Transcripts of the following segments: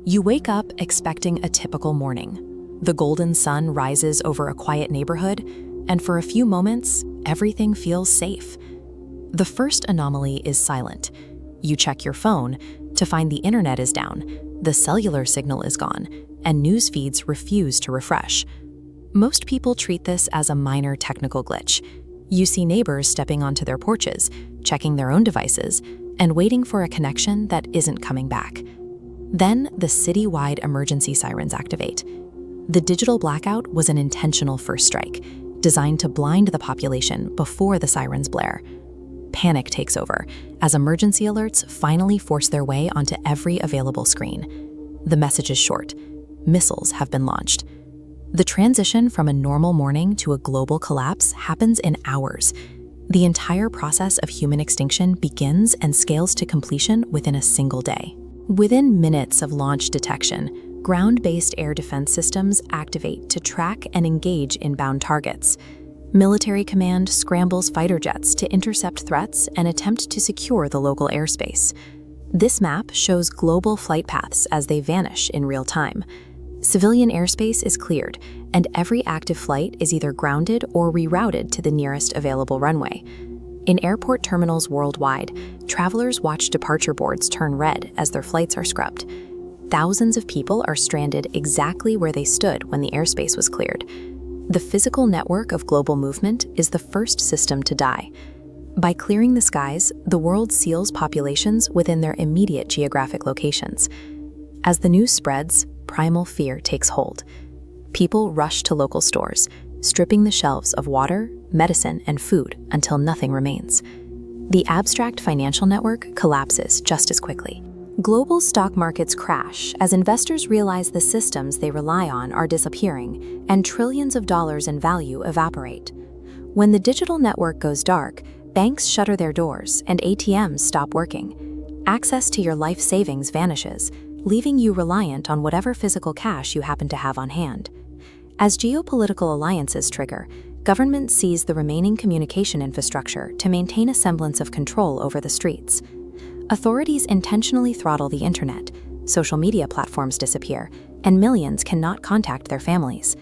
You wake up expecting a typical morning. The golden sun rises over a quiet neighborhood, and for a few moments, everything feels safe. The first anomaly is silent. You check your phone to find the internet is down, the cellular signal is gone, and news feeds refuse to refresh. Most people treat this as a minor technical glitch. You see neighbors stepping onto their porches, checking their own devices, and waiting for a connection that isn't coming back. Then the city-wide emergency sirens activate. The digital blackout was an intentional first strike, designed to blind the population before the sirens blare. Panic takes over as emergency alerts finally force their way onto every available screen. The message is short: missiles have been launched. The transition from a normal morning to a global collapse happens in hours. The entire process of human extinction begins and scales to completion within a single day. Within minutes of launch detection, ground-based air defense systems activate to track and engage inbound targets. Military command scrambles fighter jets to intercept threats and attempt to secure the local airspace. This map shows global flight paths as they vanish in real time. Civilian airspace is cleared, and every active flight is either grounded or rerouted to the nearest available runway. In airport terminals worldwide, travelers watch departure boards turn red as their flights are scrubbed. Thousands of people are stranded exactly where they stood when the airspace was cleared. The physical network of global movement is the first system to die. By clearing the skies, the world seals populations within their immediate geographic locations. As the news spreads, primal fear takes hold. People rush to local stores, stripping the shelves of water, medicine, and food until nothing remains. The abstract financial network collapses just as quickly. Global stock markets crash as investors realize the systems they rely on are disappearing, and trillions of dollars in value evaporate. When the digital network goes dark, banks shutter their doors and ATMs stop working. Access to your life savings vanishes, leaving you reliant on whatever physical cash you happen to have on hand. As geopolitical alliances trigger, governments seize the remaining communication infrastructure to maintain a semblance of control over the streets. Authorities intentionally throttle the internet, social media platforms disappear, and millions cannot contact their families.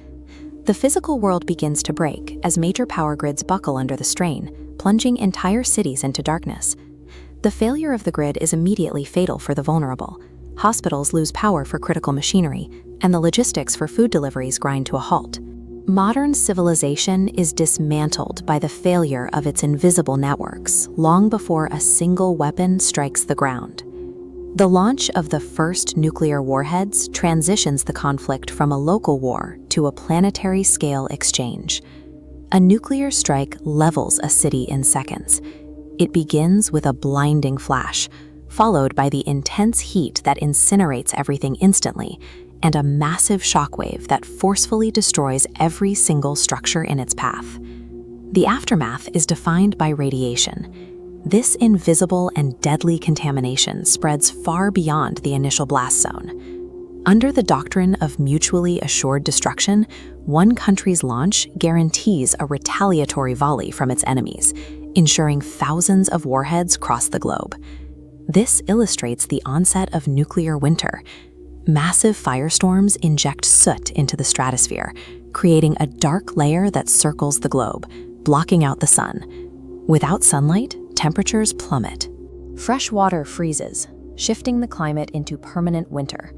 The physical world begins to break as major power grids buckle under the strain, plunging entire cities into darkness. The failure of the grid is immediately fatal for the vulnerable. Hospitals lose power for critical machinery, and the logistics for food deliveries grind to a halt. Modern civilization is dismantled by the failure of its invisible networks long before a single weapon strikes the ground. The launch of the first nuclear warheads transitions the conflict from a local war to a planetary-scale exchange. A nuclear strike levels a city in seconds. It begins with a blinding flash, followed by the intense heat that incinerates everything instantly, and a massive shockwave that forcefully destroys every single structure in its path. The aftermath is defined by radiation. This invisible and deadly contamination spreads far beyond the initial blast zone. Under the doctrine of mutually assured destruction, one country's launch guarantees a retaliatory volley from its enemies, ensuring thousands of warheads cross the globe. This illustrates the onset of nuclear winter. Massive firestorms inject soot into the stratosphere, creating a dark layer that circles the globe, blocking out the sun. Without sunlight, temperatures plummet. Fresh water freezes, shifting the climate into permanent winter.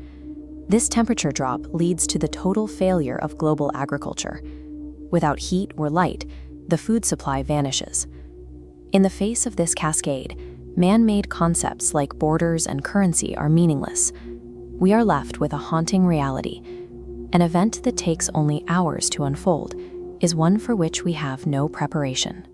This temperature drop leads to the total failure of global agriculture. Without heat or light, the food supply vanishes. In the face of this cascade, man-made concepts like borders and currency are meaningless. We are left with a haunting reality. An event that takes only hours to unfold is one for which we have no preparation.